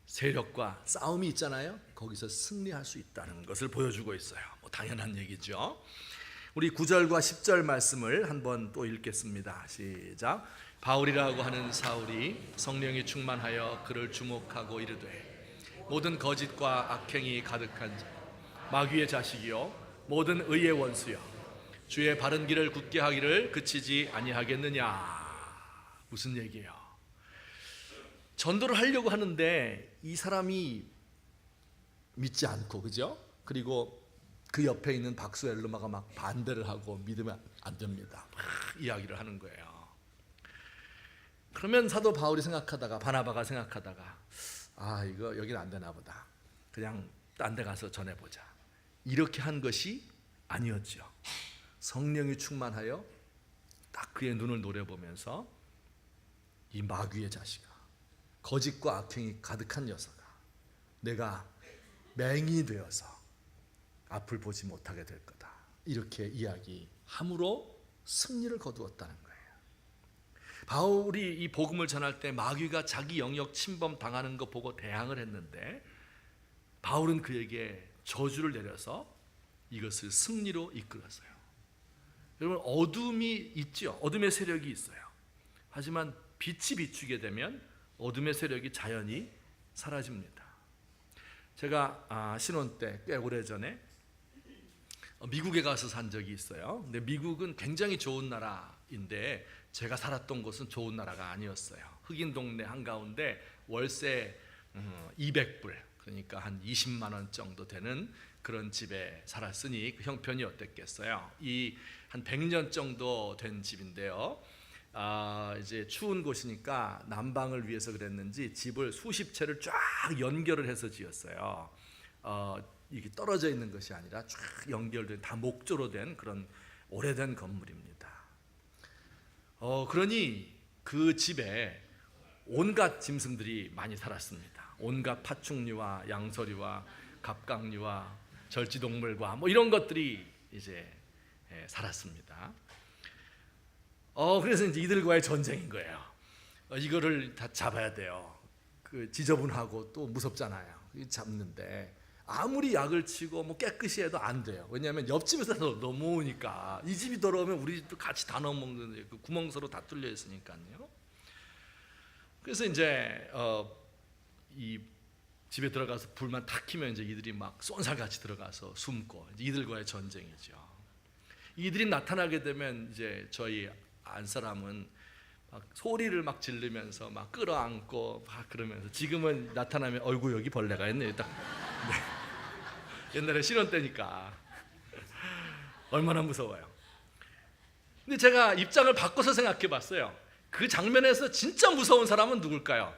S1: 세력과 싸움이 있잖아요. 거기서 승리할 수 있다는 것을 보여주고 있어요. 당연한 얘기죠. 우리 9절과 10절 말씀을 한번 또 읽겠습니다. 시작. 바울이라고 하는 사울이 성령이 충만하여 그를 주목하고 이르되, 모든 거짓과 악행이 가득한 자, 마귀의 자식이요 모든 의의 원수여, 주의 바른 길을 굳게 하기를 그치지 아니하겠느냐. 무슨 얘기예요? 전도를 하려고 하는데 이 사람이 믿지 않고, 그죠? 그리고 그 옆에 있는 박수엘르마가 막 반대를 하고 믿으면 안 됩니다. 막 이야기를 하는 거예요. 그러면 사도 바울이 생각하다가, 바나바가 생각하다가, 이거 여기는 안 되나 보다, 그냥 딴 데 가서 전해보자, 이렇게 한 것이 아니었죠. 성령이 충만하여 딱 그의 눈을 노려보면서 이 마귀의 자식아, 거짓과 악행이 가득한 녀석아, 내가 맹이 되어서 앞을 보지 못하게 될 거다, 이렇게 이야기함으로 승리를 거두었다는 거예요. 바울이 이 복음을 전할 때 마귀가 자기 영역 침범 당하는 거 보고 대항을 했는데, 바울은 그에게 저주를 내려서 이것을 승리로 이끌었어요. 여러분, 어둠이 있죠. 어둠의 세력이 있어요. 하지만 빛이 비추게 되면 어둠의 세력이 자연히 사라집니다. 제가 신혼 때 꽤 오래전에 미국에 가서 산 적이 있어요. 근데 미국은 굉장히 좋은 나라인데 제가 살았던 곳은 좋은 나라가 아니었어요. 흑인 동네 한가운데 월세 200불, 그러니까 한 20만 원 정도 되는 그런 집에 살았으니 그 형편이 어땠겠어요. 이 한 100년 정도 된 집인데요. 이제 추운 곳이니까 난방을 위해서 그랬는지 집을 수십 채를 쫙 연결을 해서 지었어요. 이게 떨어져 있는 것이 아니라 쫙 연결된, 다 목조로 된 그런 오래된 건물입니다. 그러니 그 집에 온갖 짐승들이 많이 살았습니다. 온갖 파충류와 양서류와 갑각류와 절지동물과 뭐 이런 것들이 이제 살았습니다. 그래서 이제 이들과의 전쟁인 거예요. 이거를 다 잡아야 돼요. 그 지저분하고 또 무섭잖아요. 잡는데 아무리 약을 치고 뭐 깨끗이 해도 안 돼요. 왜냐하면 옆집에서 넘어오니까, 이 집이 더러우면 우리 집도 같이 다 넘어오는데 그 구멍 서로 다 뚫려 있으니까요. 그래서 이제 이 집에 들어가서 불만 탁 켜면 이제 이들이 막 쏜살같이 들어가서 숨고, 이제 이들과의 전쟁이죠. 이들이 나타나게 되면 이제 저희 안사람은 막 소리를 막 지르면서 막 끌어안고 막 그러면서, 지금은 나타나면 어이구 여기 벌레가 있네 딱. 네. 옛날에 신혼 때니까 얼마나 무서워요. 근데 제가 입장을 바꿔서 생각해 봤어요. 그 장면에서 진짜 무서운 사람은 누굴까요?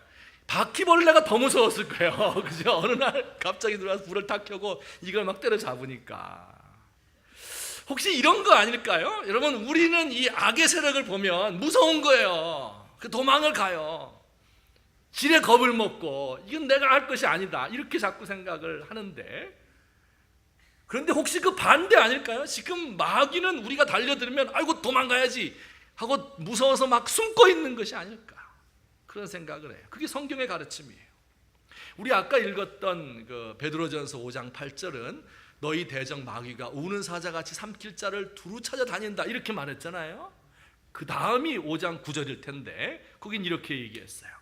S1: 바퀴벌레가 더 무서웠을 거예요. 그죠? 어느 날 갑자기 들어와서 불을 탁 켜고 이걸 막 때려잡으니까. 혹시 이런 거 아닐까요? 여러분, 우리는 이 악의 세력을 보면 무서운 거예요. 그 도망을 가요. 지레 겁을 먹고 이건 내가 할 것이 아니다 이렇게 자꾸 생각을 하는데, 그런데 혹시 그 반대 아닐까요? 지금 마귀는 우리가 달려들면 아이고 도망가야지 하고 무서워서 막 숨고 있는 것이 아닐까, 그런 생각을 해요. 그게 성경의 가르침이에요. 우리 아까 읽었던 그 베드로전서 5장 8절은 너희 대적 마귀가 우는 사자같이 삼킬 자를 두루 찾아 다닌다 이렇게 말했잖아요. 그 다음이 5장 9절일 텐데 거긴 이렇게 얘기했어요.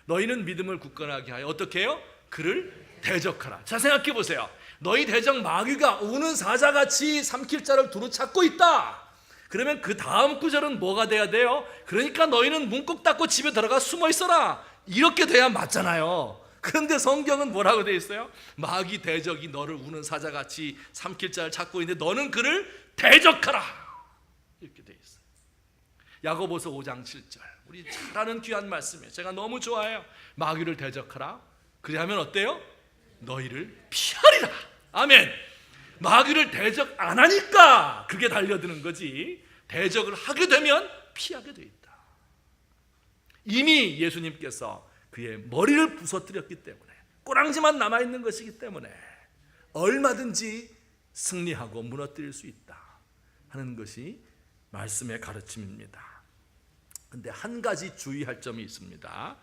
S1: 너희는 믿음을 굳건하게 하여 어떻게 해요? 그를 대적하라. 자, 생각해 보세요. 너희 대적 마귀가 우는 사자같이 삼킬 자를 두루 찾고 있다. 그러면 그 다음 구절은 뭐가 돼야 돼요? 그러니까 너희는 문 꼭 닫고 집에 들어가 숨어 있어라 이렇게 돼야 맞잖아요. 그런데 성경은 뭐라고 되어 있어요? 마귀 대적이 너를 우는 사자같이 삼킬 자를 찾고 있는데 너는 그를 대적하라 이렇게 되어 있어요. 야고보서 5장 7절, 우리 잘 아는 귀한 말씀이에요. 제가 너무 좋아해요. 마귀를 대적하라. 그리하면 어때요? 너희를 피하리라. 아멘. 마귀를 대적 안 하니까 그게 달려드는 거지, 대적을 하게 되면 피하게 돼 있다. 이미 예수님께서 그의 머리를 부서뜨렸기 때문에, 꼬랑지만 남아있는 것이기 때문에 얼마든지 승리하고 무너뜨릴 수 있다 하는 것이 말씀의 가르침입니다. 근데 한 가지 주의할 점이 있습니다.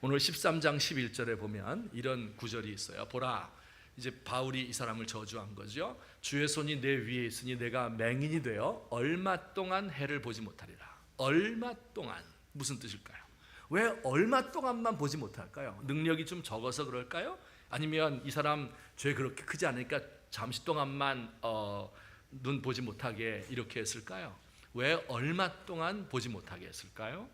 S1: 오늘 13장 11절에 보면 이런 구절이 있어요. 보라, 이제 바울이 이 사람을 저주한 거죠. 주의 손이 내 위에 있으니 내가 맹인이 되어 얼마 동안 해를 보지 못하리라. 얼마 동안, 무슨 뜻일까요? 왜 얼마 동안만 보지 못할까요? 능력이 좀 적어서 그럴까요? 아니면 이 사람 죄 그렇게 크지 않으니까 잠시 동안만 눈 보지 못하게 이렇게 했을까요? 왜 얼마 동안 보지 못하게 했을까요?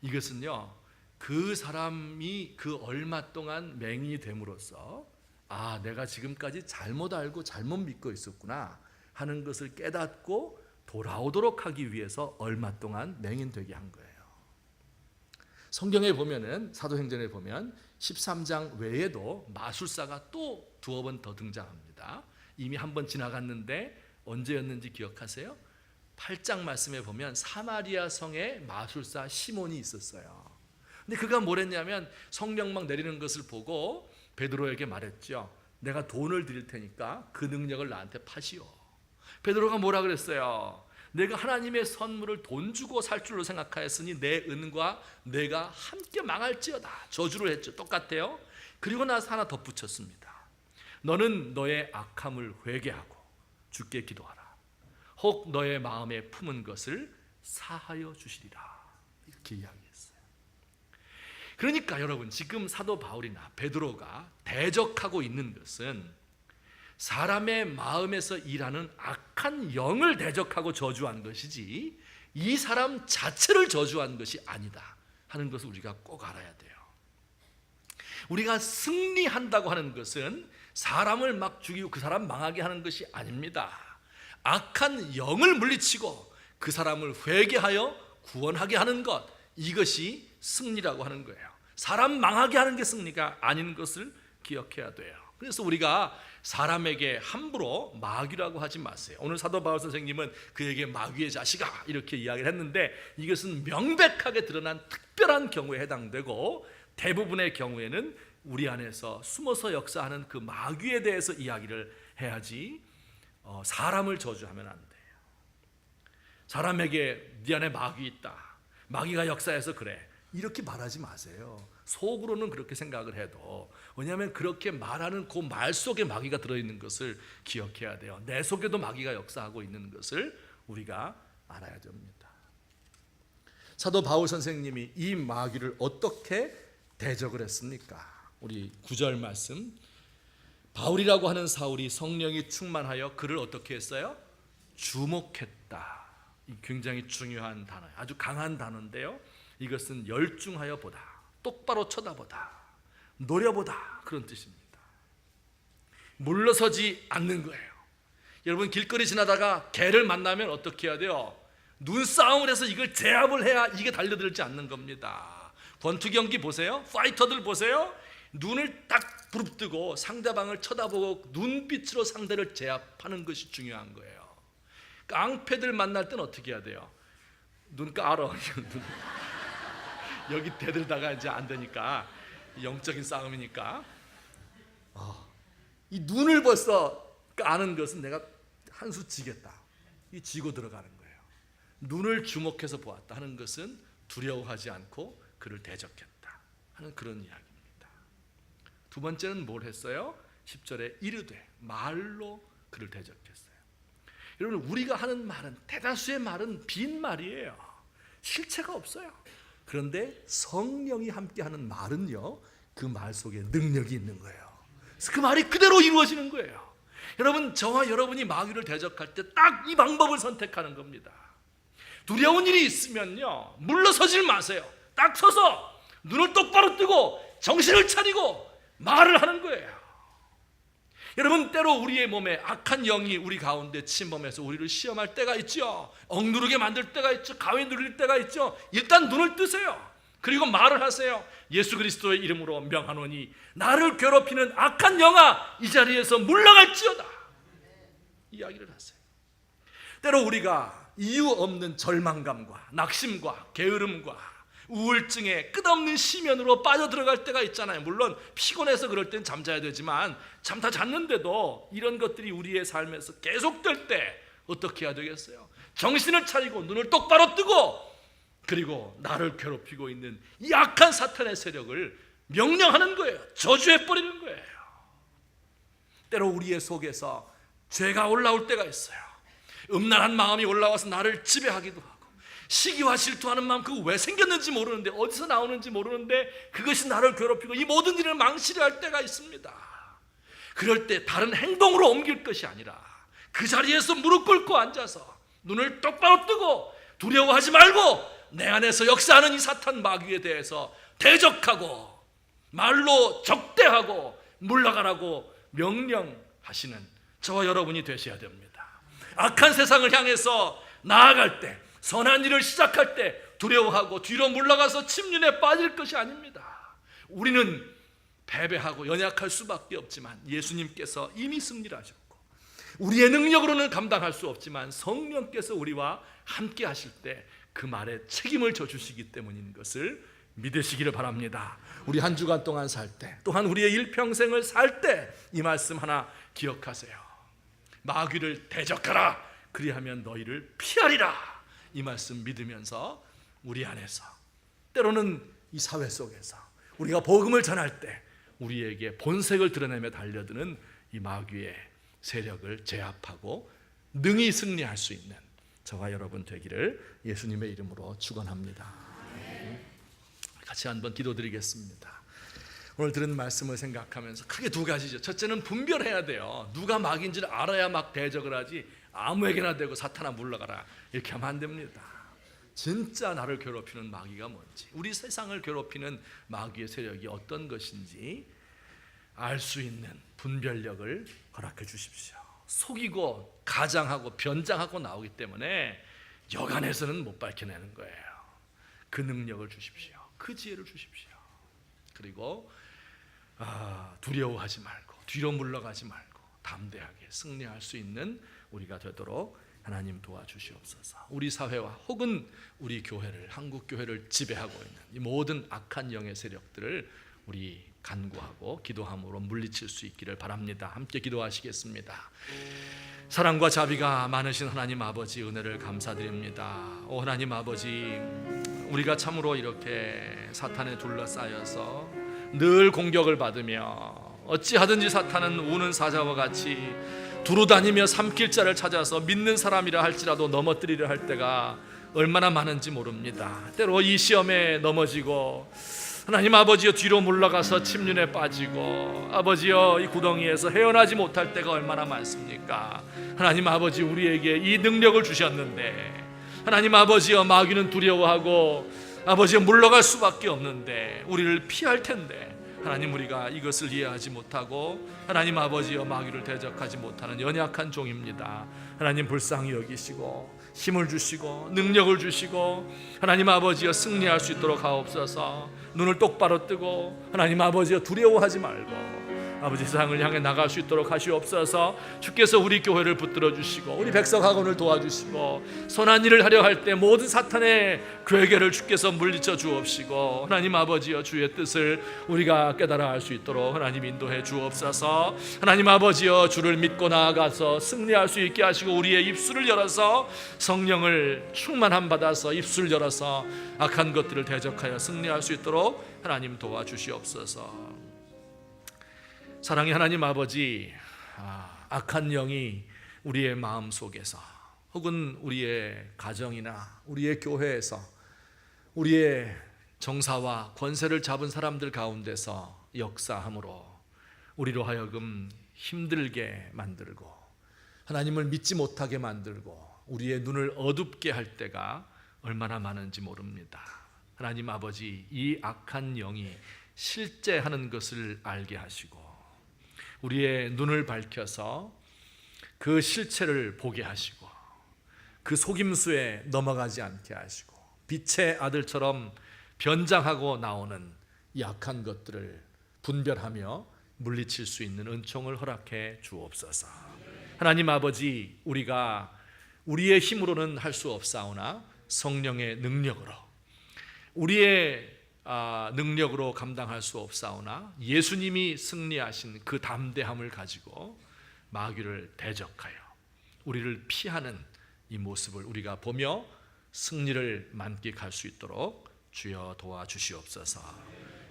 S1: 이것은요, 그 사람이 그 얼마 동안 맹인이 됨으로써 아, 내가 지금까지 잘못 알고 잘못 믿고 있었구나 하는 것을 깨닫고 돌아오도록 하기 위해서 얼마 동안 맹인되게 한 거예요. 성경에 보면은, 사도행전에 보면 13장 외에도 마술사가 또 두어 번 더 등장합니다. 이미 한 번 지나갔는데 언제였는지 기억하세요? 8장 말씀에 보면 사마리아 성에 마술사 시몬이 있었어요. 근데 그가 뭘 했냐면 성령 막 내리는 것을 보고 베드로에게 말했죠. 내가 돈을 드릴 테니까 그 능력을 나한테 파시오. 베드로가 뭐라 그랬어요? 내가 하나님의 선물을 돈 주고 살 줄로 생각하였으니 내 은과 내가 함께 망할지어다. 저주를 했죠. 똑같아요. 그리고 나서 하나 덧붙였습니다. 너는 너의 악함을 회개하고 주께 기도하라. 혹 너의 마음에 품은 것을 사하여 주시리라. 이렇게 이야기했어요. 그러니까 여러분, 지금 사도 바울이나 베드로가 대적하고 있는 것은 사람의 마음에서 일하는 악한 영을 대적하고 저주한 것이지 이 사람 자체를 저주한 것이 아니다 하는 것을 우리가 꼭 알아야 돼요. 우리가 승리한다고 하는 것은 사람을 막 죽이고 그 사람 망하게 하는 것이 아닙니다. 악한 영을 물리치고 그 사람을 회개하여 구원하게 하는 것, 이것이 승리라고 하는 거예요. 사람 망하게 하는 게 승리가 아닌 것을 기억해야 돼요. 그래서 우리가 사람에게 함부로 마귀라고 하지 마세요. 오늘 사도 바울 선생님은 그에게 마귀의 자식아 이렇게 이야기를 했는데 이것은 명백하게 드러난 특별한 경우에 해당되고, 대부분의 경우에는 우리 안에서 숨어서 역사하는 그 마귀에 대해서 이야기를 해야지 사람을 저주하면 안 돼요. 사람에게 네 안에 마귀 있다, 마귀가 역사해서 그래, 이렇게 말하지 마세요. 속으로는 그렇게 생각을 해도, 왜냐하면 그렇게 말하는 그 말 속에 마귀가 들어있는 것을 기억해야 돼요. 내 속에도 마귀가 역사하고 있는 것을 우리가 알아야 됩니다. 사도 바울 선생님이 이 마귀를 어떻게 대적을 했습니까? 우리 9절 말씀, 바울이라고 하는 사울이 성령이 충만하여 그를 어떻게 했어요? 주목했다. 이 굉장히 중요한 단어예요. 아주 강한 단어인데요, 이것은 열중하여 보다, 똑바로 쳐다보다, 노려보다, 그런 뜻입니다. 물러서지 않는 거예요. 여러분, 길거리 지나다가 개를 만나면 어떻게 해야 돼요? 눈싸움을 해서 이걸 제압을 해야 이게 달려들지 않는 겁니다. 권투 경기 보세요. 파이터들 보세요. 눈을 딱 부릅뜨고 상대방을 쳐다보고 눈빛으로 상대를 제압하는 것이 중요한 거예요. 깡패들 만날 땐 어떻게 해야 돼요? 눈 깔어. 여기 대들다가 이제 안 되니까, 영적인 싸움이니까 이 눈을 벌써 까는 것은 내가 한 수 지겠다, 이 지고 들어가는 거예요. 눈을 주목해서 보았다 하는 것은 두려워하지 않고 그를 대적했다 하는 그런 이야기입니다. 두 번째는 뭘 했어요? 10절에 이르되 말로 그를 대적했어요. 여러분, 우리가 하는 말은, 대다수의 말은 빈말이에요. 실체가 없어요. 그런데 성령이 함께하는 말은요, 그 말 속에 능력이 있는 거예요. 그 말이 그대로 이루어지는 거예요. 여러분, 저와 여러분이 마귀를 대적할 때 딱 이 방법을 선택하는 겁니다. 두려운 일이 있으면요, 물러서질 마세요. 딱 서서 눈을 똑바로 뜨고 정신을 차리고 말을 하는 거예요. 여러분, 때로 우리의 몸에 악한 영이 우리 가운데 침범해서 우리를 시험할 때가 있죠. 억누르게 만들 때가 있죠. 가위 누릴 때가 있죠. 일단 눈을 뜨세요. 그리고 말을 하세요. 예수 그리스도의 이름으로 명하노니 나를 괴롭히는 악한 영아, 이 자리에서 물러갈지어다. 이야기를 하세요. 때로 우리가 이유 없는 절망감과 낙심과 게으름과 우울증에 끝없는 시면으로 빠져들어갈 때가 있잖아요. 물론 피곤해서 그럴 땐 잠자야 되지만 잠 다 잤는데도 이런 것들이 우리의 삶에서 계속될 때 어떻게 해야 되겠어요? 정신을 차리고 눈을 똑바로 뜨고, 그리고 나를 괴롭히고 있는 이 악한 사탄의 세력을 명령하는 거예요. 저주해버리는 거예요. 때로 우리의 속에서 죄가 올라올 때가 있어요. 음란한 마음이 올라와서 나를 지배하기도 하고, 시기와 질투하는 마음, 그거 왜 생겼는지 모르는데, 어디서 나오는지 모르는데 그것이 나를 괴롭히고 이 모든 일을 망치려 할 때가 있습니다. 그럴 때 다른 행동으로 옮길 것이 아니라 그 자리에서 무릎 꿇고 앉아서 눈을 똑바로 뜨고 두려워하지 말고 내 안에서 역사하는 이 사탄 마귀에 대해서 대적하고 말로 적대하고 물러가라고 명령하시는 저와 여러분이 되셔야 됩니다. 악한 세상을 향해서 나아갈 때, 선한 일을 시작할 때 두려워하고 뒤로 물러가서 침륜에 빠질 것이 아닙니다. 우리는 패배하고 연약할 수밖에 없지만 예수님께서 이미 승리를 하셨고, 우리의 능력으로는 감당할 수 없지만 성령께서 우리와 함께 하실 때 그 말에 책임을 져주시기 때문인 것을 믿으시기를 바랍니다. 우리 한 주간 동안 살 때, 또한 우리의 일평생을 살 때 이 말씀 하나 기억하세요. 마귀를 대적하라, 그리하면 너희를 피하리라. 이 말씀 믿으면서 우리 안에서, 때로는 이 사회 속에서 우리가 복음을 전할 때 우리에게 본색을 드러내며 달려드는 이 마귀의 세력을 제압하고 능히 승리할 수 있는 저와 여러분 되기를 예수님의 이름으로 축원합니다. 같이 한번 기도드리겠습니다. 오늘 들은 말씀을 생각하면서 크게 두 가지죠. 첫째는 분별해야 돼요. 누가 마귀인지를 알아야 막 대적을 하지, 아무에게나 대고 사탄아 물러가라 이렇게 하면 안 됩니다. 진짜 나를 괴롭히는 마귀가 뭔지, 우리 세상을 괴롭히는 마귀의 세력이 어떤 것인지 알 수 있는 분별력을 허락해 주십시오. 속이고 가장하고 변장하고 나오기 때문에 여간해서는 못 밝혀내는 거예요. 그 능력을 주십시오. 그 지혜를 주십시오. 그리고 두려워하지 말고 뒤로 물러가지 말고 담대하게 승리할 수 있는 우리가 되도록 하나님 도와주시옵소서. 우리 사회와 혹은 우리 교회를, 한국 교회를 지배하고 있는 이 모든 악한 영의 세력들을 우리 간구하고 기도함으로 물리칠 수 있기를 바랍니다. 함께 기도하시겠습니다. 사랑과 자비가 많으신 하나님 아버지, 은혜를 감사드립니다. 오 하나님 아버지, 우리가 참으로 이렇게 사탄에 둘러싸여서 늘 공격을 받으며 어찌하든지 사탄은 우는 사자와 같이 두루다니며 삼킬 자를 찾아서 믿는 사람이라 할지라도 넘어뜨리려 할 때가 얼마나 많은지 모릅니다. 때로 이 시험에 넘어지고 하나님 아버지여 뒤로 물러가서 침륜에 빠지고 아버지여 이 구덩이에서 헤어나지 못할 때가 얼마나 많습니까? 하나님 아버지, 우리에게 이 능력을 주셨는데 하나님 아버지여 마귀는 두려워하고 아버지여 물러갈 수밖에 없는데 우리를 피할 텐데 하나님, 우리가 이것을 이해하지 못하고 하나님 아버지여 마귀를 대적하지 못하는 연약한 종입니다. 하나님 불쌍히 여기시고 힘을 주시고 능력을 주시고 하나님 아버지여 승리할 수 있도록 하옵소서. 눈을 똑바로 뜨고 하나님 아버지여 두려워하지 말고 아버지 세상을 향해 나갈 수 있도록 하시옵소서. 주께서 우리 교회를 붙들어 주시고 우리 백석학원을 도와주시고 선한 일을 하려 할 때 모든 사탄의 괴계를 주께서 물리쳐 주옵시고 하나님 아버지여 주의 뜻을 우리가 깨달아 알 수 있도록 하나님 인도해 주옵소서. 하나님 아버지여 주를 믿고 나아가서 승리할 수 있게 하시고 우리의 입술을 열어서 성령을 충만함 받아서 입술을 열어서 악한 것들을 대적하여 승리할 수 있도록 하나님 도와주시옵소서. 사랑의 하나님 아버지, 악한 영이 우리의 마음 속에서 혹은 우리의 가정이나 우리의 교회에서 우리의 정사와 권세를 잡은 사람들 가운데서 역사함으로 우리로 하여금 힘들게 만들고 하나님을 믿지 못하게 만들고 우리의 눈을 어둡게 할 때가 얼마나 많은지 모릅니다. 하나님 아버지, 이 악한 영이 실제하는 것을 알게 하시고 우리의 눈을 밝혀서 그 실체를 보게 하시고 그 속임수에 넘어가지 않게 하시고 빛의 아들처럼 변장하고 나오는 이 악한 것들을 분별하며 물리칠 수 있는 은총을 허락해 주옵소서. 하나님 아버지, 우리가 우리의 힘으로는 할 수 없사오나 성령의 능력으로 우리의 능력으로 감당할 수 없사오나 예수님이 승리하신 그 담대함을 가지고 마귀를 대적하여 우리를 피하는 이 모습을 우리가 보며 승리를 만끽할 수 있도록 주여 도와주시옵소서.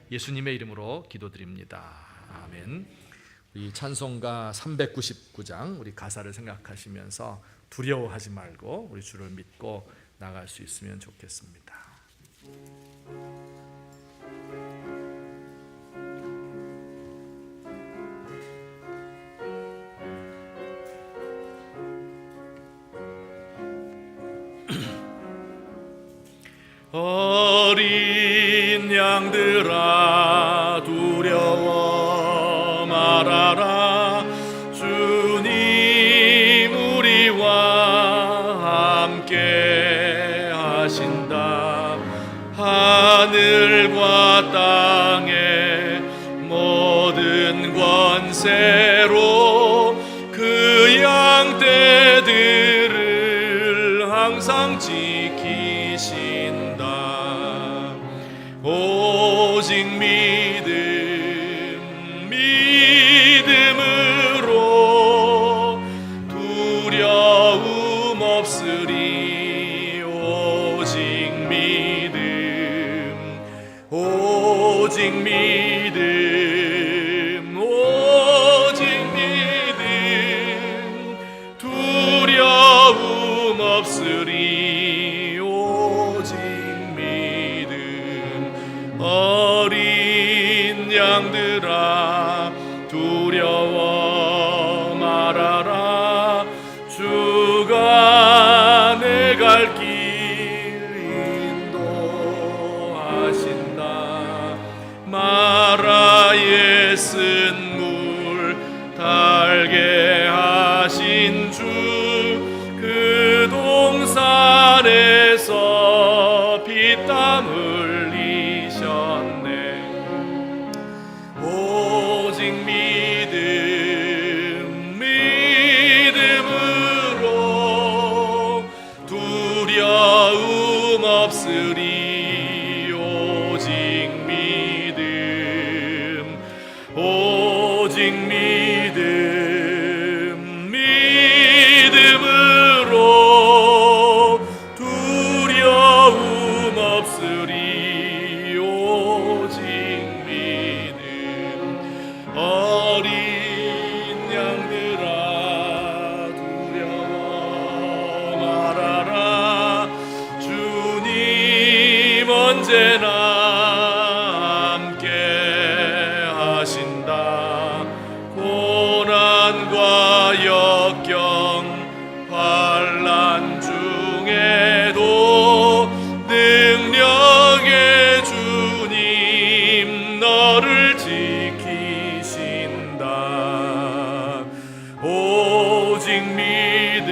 S1: 예수님의 이름으로 기도드립니다. 아멘. 이 찬송가 399장 우리 가사를 생각하시면서 두려워하지 말고 우리 주를 믿고 나갈 수 있으면 좋겠습니다. 어린 양들아 두려워 말아라. 주님 우리와 함께 하신다. 하늘과 땅의 모든 권세로 그 양떼들을 항상 지키신다. 오직 믿음으로 두려움 없으리. 오직 믿음, 오직 믿음, 오직 믿음, 두려움 없으리. 오직 어린 양들아 두려워 말아라. 주가 내 갈 길 인도하신다. 마라에 쓴 물 달게 하신 주 그 동산에서 피땀 흘리셨네. 오직 믿음으로 두려움 없으리. 오직 믿음, 오직 믿음으로 두려움 없으리. 오직 믿음. 어린 양들아 두려워 말아라. 주님 언제나 함께 하신다. 고난과 역경 환난 중에도 능력의 주님 너를 지키신다. 오직 믿음,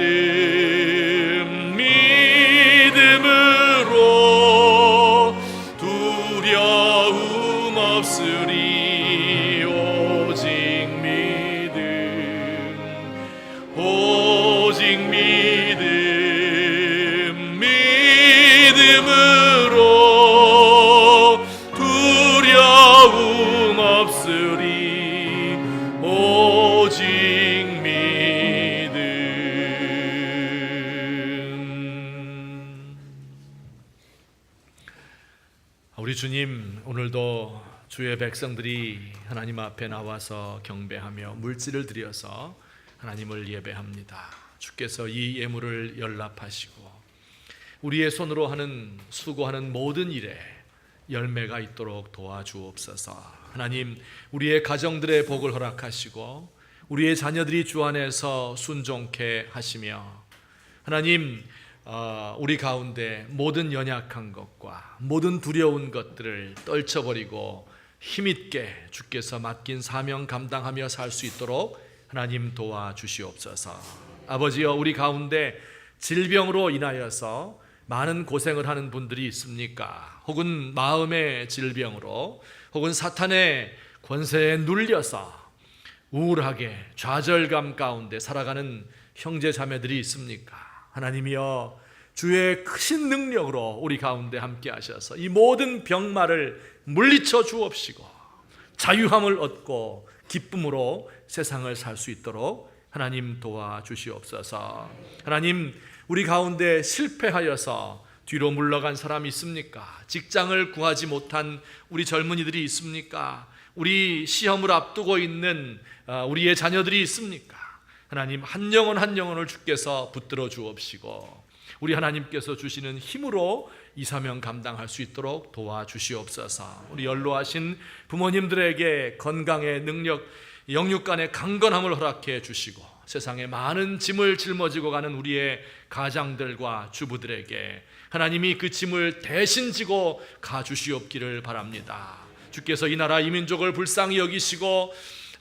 S1: 오직 믿음. 우리 주님, 오늘도 주의 백성들이 하나님 앞에 나와서 경배하며 물질을 드려서 하나님을 예배합니다. 주께서 이 예물을 연락하시고 우리의 손으로 하는 수고하는 모든 일에 열매가 있도록 도와주옵소서. 하나님, 우리의 가정들의 복을 허락하시고 우리의 자녀들이 주 안에서 순종케 하시며 하나님, 우리 가운데 모든 연약한 것과 모든 두려운 것들을 떨쳐버리고 힘있게 주께서 맡긴 사명 감당하며 살 수 있도록 하나님 도와주시옵소서. 아버지여, 우리 가운데 질병으로 인하여서 많은 고생을 하는 분들이 있습니까? 혹은 마음의 질병으로, 혹은 사탄의 권세에 눌려서 우울하게 좌절감 가운데 살아가는 형제 자매들이 있습니까? 하나님이여, 주의 크신 능력으로 우리 가운데 함께 하셔서 이 모든 병마를 물리쳐 주옵시고 자유함을 얻고 기쁨으로 세상을 살 수 있도록 하나님 도와주시옵소서. 하나님, 우리 가운데 실패하여서 뒤로 물러간 사람이 있습니까? 직장을 구하지 못한 우리 젊은이들이 있습니까? 우리 시험을 앞두고 있는 우리의 자녀들이 있습니까? 하나님, 한 영혼 한 영혼을 주께서 붙들어 주옵시고 우리 하나님께서 주시는 힘으로 이 사명 감당할 수 있도록 도와주시옵소서. 우리 연로하신 부모님들에게 건강의 능력, 영육간의 강건함을 허락해 주시고 세상에 많은 짐을 짊어지고 가는 우리의 가장들과 주부들에게 하나님이 그 짐을 대신 지고 가주시옵기를 바랍니다. 주께서 이 나라 이 민족을 불쌍히 여기시고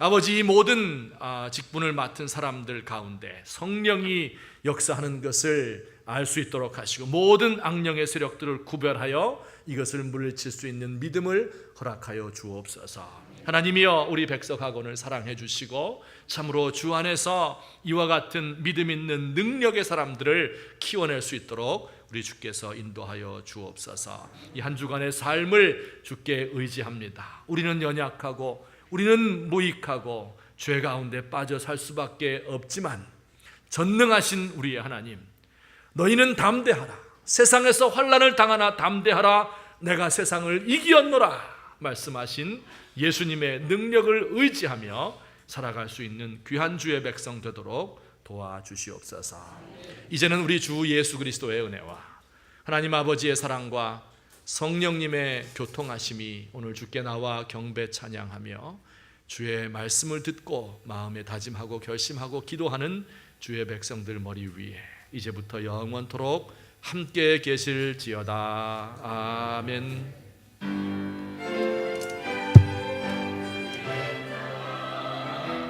S1: 아버지, 이 모든 직분을 맡은 사람들 가운데 성령이 역사하는 것을 알 수 있도록 하시고 모든 악령의 세력들을 구별하여 이것을 물리칠 수 있는 믿음을 허락하여 주옵소서. 하나님이여, 우리 백석학원을 사랑해 주시고 참으로 주 안에서 이와 같은 믿음 있는 능력의 사람들을 키워낼 수 있도록 우리 주께서 인도하여 주옵소서. 이 한 주간의 삶을 주께 의지합니다. 우리는 연약하고 우리는 무익하고 죄 가운데 빠져 살 수밖에 없지만 전능하신 우리의 하나님, 너희는 담대하라. 세상에서 환난을 당하나 담대하라. 내가 세상을 이기었노라 말씀하신 예수님의 능력을 의지하며 살아갈 수 있는 귀한 주의 백성 되도록 도와주시옵소서. 이제는 우리 주 예수 그리스도의 은혜와 하나님 아버지의 사랑과 성령님의 교통하심이 오늘 주께 나와 경배 찬양하며 주의 말씀을 듣고 마음에 다짐하고 결심하고 기도하는 주의 백성들 머리 위에 이제부터 영원토록 함께 계실지어다. 아멘.